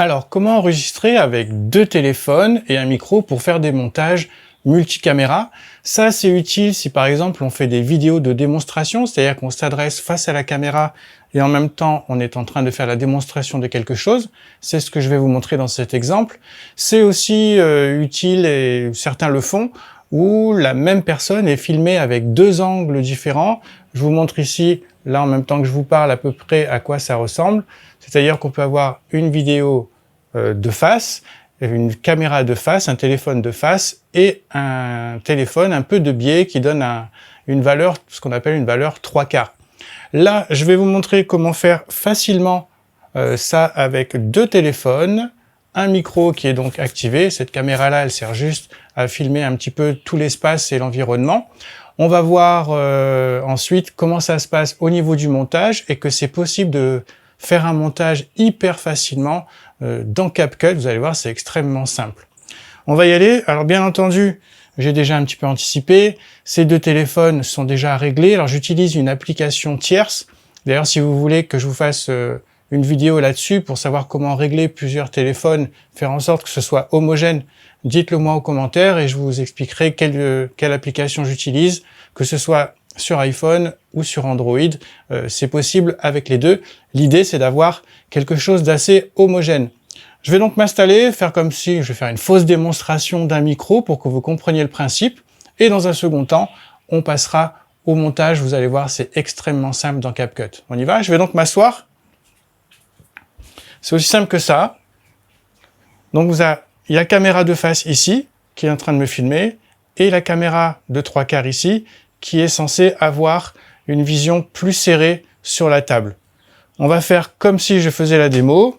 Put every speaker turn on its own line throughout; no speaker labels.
Alors, comment enregistrer avec deux téléphones et un micro pour faire des montages multicaméra? Ça, c'est utile si par exemple on fait des vidéos de démonstration, c'est-à-dire qu'on s'adresse face à la caméra et en même temps on est en train de faire la démonstration de quelque chose. C'est ce que je vais vous montrer dans cet exemple. C'est aussi utile, et certains le font, où la même personne est filmée avec deux angles différents. Je vous montre ici, là en même temps que je vous parle, à peu près à quoi ça ressemble. C'est-à-dire qu'on peut avoir une vidéo de face, une caméra de face, un téléphone de face et un téléphone un peu de biais qui donne une valeur, ce qu'on appelle une valeur 3/4. Là, je vais vous montrer comment faire facilement ça avec deux téléphones, un micro qui est donc activé. Cette caméra-là, elle sert juste à filmer un petit peu tout l'espace et l'environnement. On va voir ensuite comment ça se passe au niveau du montage et que c'est possible de faire un montage hyper facilement dans CapCut. Vous allez voir, c'est extrêmement simple. On va y aller. Alors bien entendu, j'ai déjà un petit peu anticipé. Ces deux téléphones sont déjà réglés. Alors j'utilise une application tierce. D'ailleurs, si vous voulez que je vous fasse une vidéo là-dessus pour savoir comment régler plusieurs téléphones, faire en sorte que ce soit homogène, dites-le moi en commentaire et je vous expliquerai quelle application j'utilise, que ce soit sur iPhone ou sur Android. C'est possible avec les deux. L'idée, c'est d'avoir quelque chose d'assez homogène. Je vais donc m'installer, faire comme si je vais faire une fausse démonstration d'un micro pour que vous compreniez le principe. Et dans un second temps, on passera au montage. Vous allez voir, c'est extrêmement simple dans CapCut. On y va? Je vais donc m'asseoir. C'est aussi simple que ça. Donc il y a la caméra de face ici, qui est en train de me filmer, et la caméra de 3/4 ici, qui est censée avoir une vision plus serrée sur la table. On va faire comme si je faisais la démo.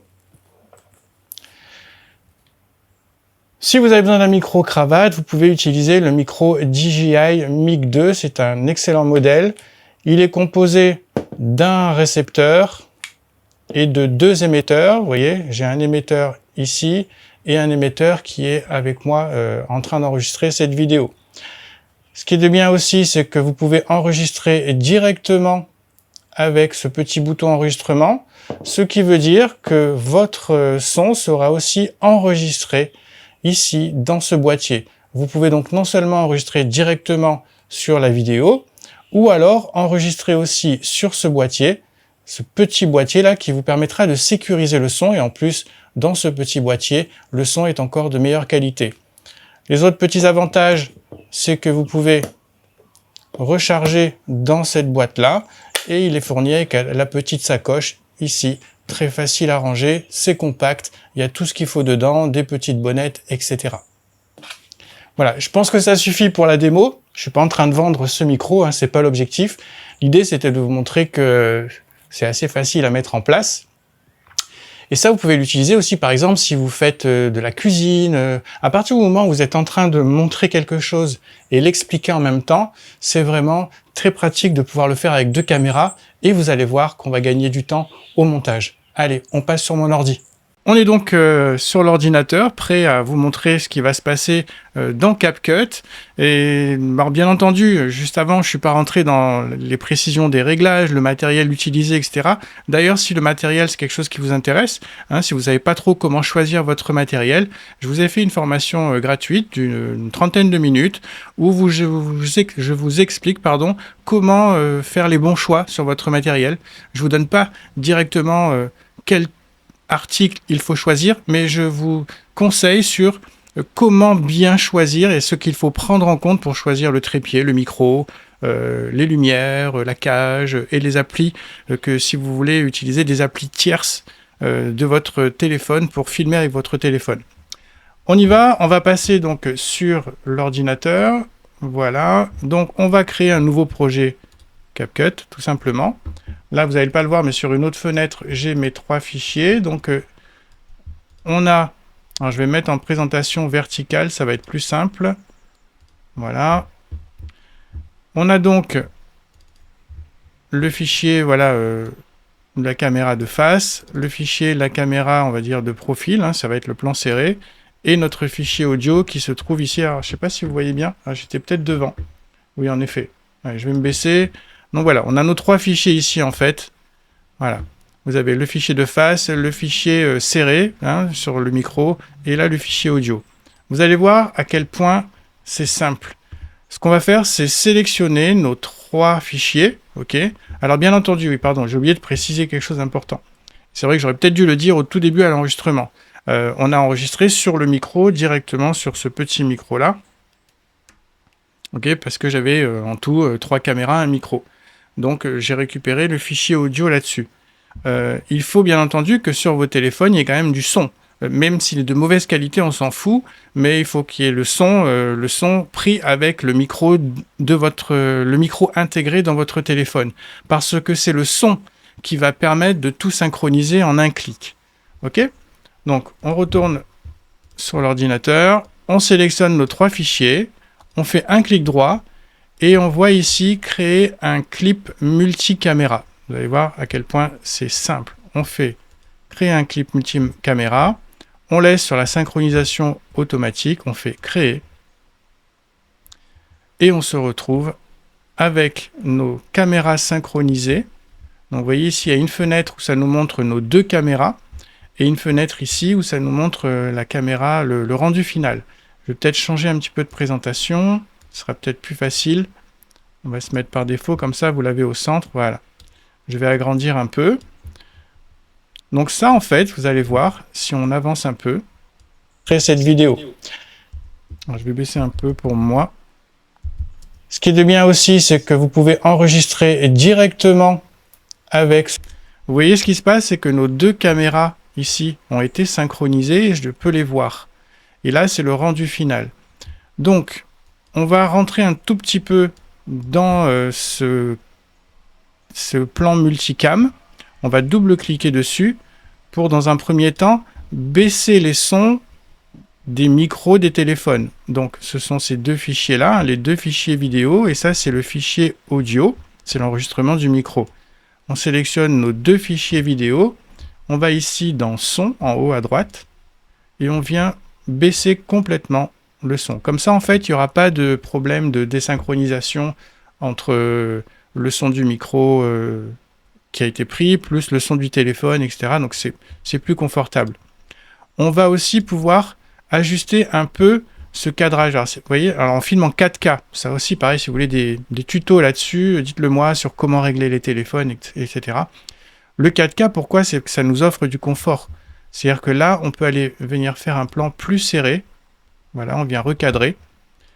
Si vous avez besoin d'un micro cravate, vous pouvez utiliser le micro DJI Mic 2. C'est un excellent modèle. Il est composé d'un récepteur et de deux émetteurs. Vous voyez, j'ai un émetteur ici et un émetteur qui est avec moi en train d'enregistrer cette vidéo. Ce qui est de bien aussi, c'est que vous pouvez enregistrer directement avec ce petit bouton enregistrement, ce qui veut dire que votre son sera aussi enregistré ici dans ce boîtier. Vous pouvez donc non seulement enregistrer directement sur la vidéo, ou alors enregistrer aussi sur ce boîtier, ce petit boîtier là qui vous permettra de sécuriser le son, et en plus dans ce petit boîtier, le son est encore de meilleure qualité. Les autres petits avantages, c'est que vous pouvez recharger dans cette boîte-là et il est fourni avec la petite sacoche ici, très facile à ranger, c'est compact, il y a tout ce qu'il faut dedans, des petites bonnettes, etc. Voilà, je pense que ça suffit pour la démo. Je suis pas en train de vendre ce micro, hein, c'est pas l'objectif. L'idée, c'était de vous montrer que c'est assez facile à mettre en place. Et ça, vous pouvez l'utiliser aussi, par exemple, si vous faites de la cuisine. À partir du moment où vous êtes en train de montrer quelque chose et l'expliquer en même temps, c'est vraiment très pratique de pouvoir le faire avec deux caméras. Et vous allez voir qu'on va gagner du temps au montage. Allez, on passe sur mon ordi. On est donc sur l'ordinateur, prêt à vous montrer ce qui va se passer dans CapCut. Et alors, bien entendu, juste avant, je suis pas rentré dans les précisions des réglages, le matériel utilisé, etc. D'ailleurs, si le matériel, c'est quelque chose qui vous intéresse, hein, si vous savez pas trop comment choisir votre matériel, je vous ai fait une formation gratuite d'une trentaine de minutes où je vous explique comment faire les bons choix sur votre matériel. Je vous donne pas directement quel article il faut choisir, mais je vous conseille sur comment bien choisir et ce qu'il faut prendre en compte pour choisir le trépied, le micro, les lumières, la cage et les applis, que si vous voulez utiliser des applis tierces de votre téléphone pour filmer avec votre téléphone. On y va, on va passer donc sur l'ordinateur. Voilà, donc on va créer un nouveau projet CapCut, tout simplement. Là, vous n'allez pas le voir, mais sur une autre fenêtre, j'ai mes trois fichiers. Donc, on a... Alors, je vais mettre en présentation verticale, ça va être plus simple. Voilà. On a donc le fichier, voilà, la caméra de face, le fichier, la caméra, on va dire, de profil, hein, ça va être le plan serré, et notre fichier audio qui se trouve ici. Alors, je ne sais pas si vous voyez bien. Ah, j'étais peut-être devant. Oui, en effet. Allez, je vais me baisser. Donc voilà, on a nos trois fichiers ici en fait. Voilà. Vous avez le fichier de face, le fichier serré hein, sur le micro, et là le fichier audio. Vous allez voir à quel point c'est simple. Ce qu'on va faire, c'est sélectionner nos 3 fichiers. Ok. Alors bien entendu, oui, pardon, j'ai oublié de préciser quelque chose d'important. C'est vrai que j'aurais peut-être dû le dire au tout début à l'enregistrement. On a enregistré sur le micro, directement sur ce petit micro-là. Ok, parce que j'avais en tout 3 caméras, un micro. Donc j'ai récupéré le fichier audio là-dessus. Il faut bien entendu que sur vos téléphones, il y ait quand même du son. Même s'il est de mauvaise qualité, on s'en fout, mais il faut qu'il y ait le son pris avec le micro le micro intégré dans votre téléphone. Parce que c'est le son qui va permettre de tout synchroniser en un clic. Ok ? Donc, on retourne sur l'ordinateur, on sélectionne nos 3 fichiers, on fait un clic droit, et on voit ici créer un clip multicaméra. Vous allez voir à quel point c'est simple. On fait créer un clip multicaméra, on laisse sur la synchronisation automatique, on fait créer, et on se retrouve avec nos caméras synchronisées. Donc vous voyez ici, il y a une fenêtre où ça nous montre nos 2 caméras, et une fenêtre ici où ça nous montre la caméra, le rendu final. Je vais peut-être changer un petit peu de présentation, ce sera peut-être plus facile. On va se mettre par défaut, comme ça vous l'avez au centre, voilà. Je vais agrandir un peu. Donc ça, en fait, vous allez voir, si on avance un peu, après cette vidéo. Alors, je vais baisser un peu pour moi. Ce qui est de bien aussi, c'est que vous pouvez enregistrer directement avec... Vous voyez ce qui se passe, c'est que nos 2 caméras ici ont été synchronisées et je peux les voir. Et là, c'est le rendu final. Donc, on va rentrer un tout petit peu dans ce plan multicam. On va double-cliquer dessus pour, dans un premier temps, baisser les sons des micros des téléphones. Donc, ce sont ces 2 fichiers-là, les 2 fichiers vidéo, et ça, c'est le fichier audio, c'est l'enregistrement du micro. On sélectionne nos 2 fichiers vidéo, on va ici dans son, en haut à droite, et on vient baisser complètement le son. Comme ça, en fait, il n'y aura pas de problème de désynchronisation entre le son du micro qui a été pris, plus le son du téléphone, etc. Donc, c'est plus confortable. On va aussi pouvoir ajuster un peu ce cadrage. Alors, vous voyez, alors on filme en 4K. Ça aussi, pareil, si vous voulez des tutos là-dessus, dites-le moi sur comment régler les téléphones, etc. Le 4K, pourquoi? C'est que ça nous offre du confort. C'est-à-dire que là, on peut venir faire un plan plus serré. Voilà, on vient recadrer.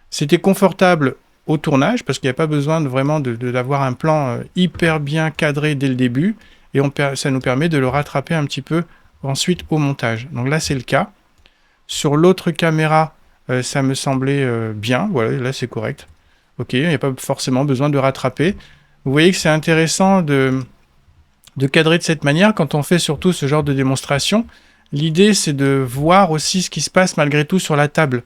C'était confortable au tournage, parce qu'il n'y a pas besoin vraiment d'avoir un plan hyper bien cadré dès le début, et ça nous permet de le rattraper un petit peu ensuite au montage. Donc là, c'est le cas. Sur l'autre caméra, ça me semblait bien. Voilà, là, c'est correct. Ok, il n'y a pas forcément besoin de rattraper. Vous voyez que c'est intéressant de cadrer de cette manière quand on fait surtout ce genre de démonstration. L'idée, c'est de voir aussi ce qui se passe malgré tout sur la table.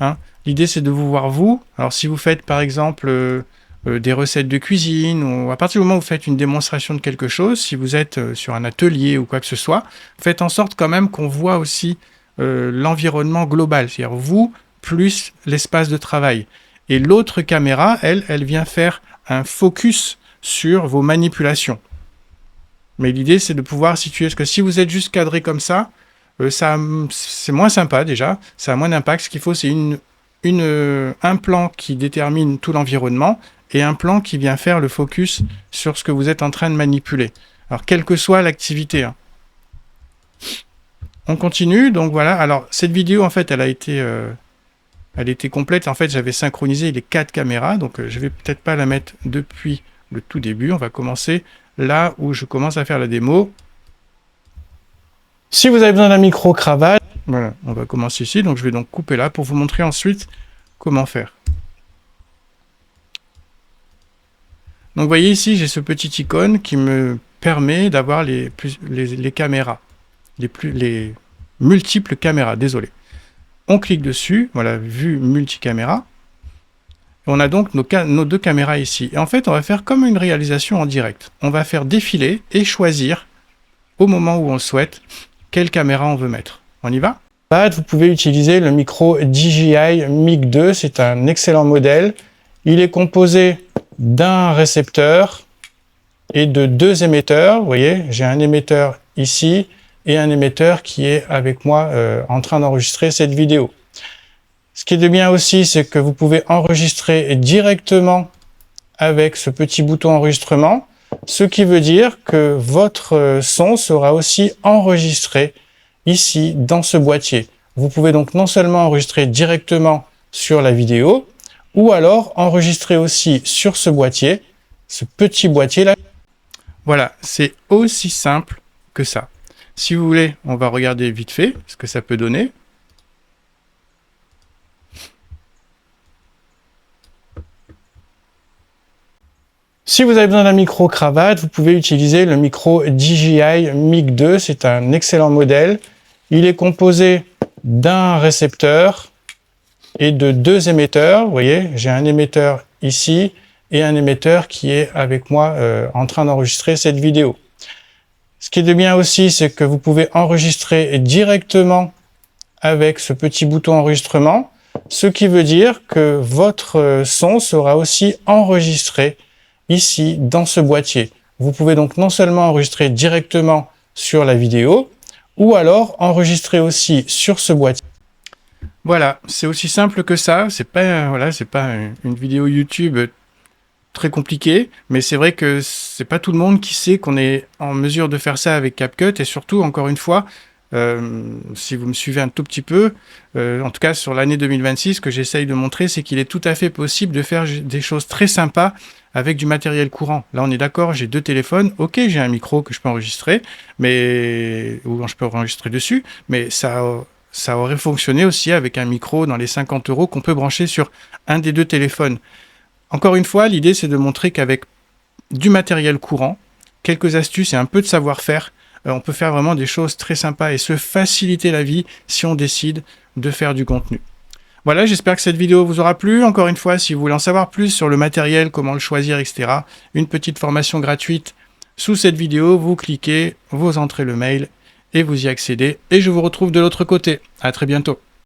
Hein. L'idée, c'est de vous voir vous. Alors, si vous faites, par exemple, des recettes de cuisine, ou à partir du moment où vous faites une démonstration de quelque chose, si vous êtes sur un atelier ou quoi que ce soit, faites en sorte quand même qu'on voit aussi l'environnement global. C'est-à-dire vous, plus l'espace de travail. Et l'autre caméra, elle vient faire un focus sur vos manipulations. Mais l'idée, c'est de pouvoir situer, parce que si vous êtes juste cadré comme ça, c'est moins sympa déjà, ça a moins d'impact. Ce qu'il faut, c'est un plan qui détermine tout l'environnement et un plan qui vient faire le focus sur ce que vous êtes en train de manipuler. Alors, quelle que soit l'activité. Hein. On continue, donc voilà. Alors, cette vidéo, en fait, elle était complète. En fait, j'avais synchronisé les 4 caméras, donc je vais peut-être pas la mettre depuis le tout début. On va commencer là où je commence à faire la démo. Si vous avez besoin d'un micro-cravate, voilà, on va commencer ici. Donc, je vais donc couper là pour vous montrer ensuite comment faire. Donc, vous voyez ici, j'ai ce petit icône qui me permet d'avoir les caméras, les multiples caméras, désolé. On clique dessus, voilà, vue multicaméra. On a donc nos 2 caméras ici. Et en fait, on va faire comme une réalisation en direct. On va faire défiler et choisir, au moment où on le souhaite, quelle caméra on veut mettre. On y va? Vous pouvez utiliser le micro DJI Mic 2. C'est un excellent modèle. Il est composé d'un récepteur et de 2 émetteurs. Vous voyez, j'ai un émetteur ici et un émetteur qui est avec moi en train d'enregistrer cette vidéo. Ce qui est de bien aussi, c'est que vous pouvez enregistrer directement avec ce petit bouton enregistrement, ce qui veut dire que votre son sera aussi enregistré ici dans ce boîtier. Vous pouvez donc non seulement enregistrer directement sur la vidéo, ou alors enregistrer aussi sur ce boîtier, ce petit boîtier là. Voilà, c'est aussi simple que ça. Si vous voulez, on va regarder vite fait ce que ça peut donner. Si vous avez besoin d'un micro cravate, vous pouvez utiliser le micro DJI Mic 2. C'est un excellent modèle. Il est composé d'un récepteur et de 2 émetteurs. Vous voyez, j'ai un émetteur ici et un émetteur qui est avec moi en train d'enregistrer cette vidéo. Ce qui est de bien aussi, c'est que vous pouvez enregistrer directement avec ce petit bouton enregistrement, ce qui veut dire que votre son sera aussi enregistré ici dans ce boîtier. Vous pouvez donc non seulement enregistrer directement sur la vidéo, ou alors enregistrer aussi sur ce boîtier. Voilà, c'est aussi simple que ça. C'est pas une vidéo YouTube très compliquée, mais c'est vrai que c'est pas tout le monde qui sait qu'on est en mesure de faire ça avec CapCut, et surtout, encore une fois, si vous me suivez un tout petit peu, en tout cas sur l'année 2026, ce que j'essaye de montrer, c'est qu'il est tout à fait possible de faire des choses très sympas avec du matériel courant. Là, on est d'accord, j'ai 2 téléphones, ok, j'ai un micro que je peux enregistrer, ou je peux enregistrer dessus, mais ça aurait fonctionné aussi avec un micro dans les 50 € qu'on peut brancher sur un des 2 téléphones. Encore une fois, l'idée, c'est de montrer qu'avec du matériel courant, quelques astuces et un peu de savoir-faire, on peut faire vraiment des choses très sympas et se faciliter la vie si on décide de faire du contenu. Voilà, j'espère que cette vidéo vous aura plu. Encore une fois, si vous voulez en savoir plus sur le matériel, comment le choisir, etc., une petite formation gratuite sous cette vidéo, vous cliquez, vous entrez le mail et vous y accédez. Et je vous retrouve de l'autre côté. À très bientôt.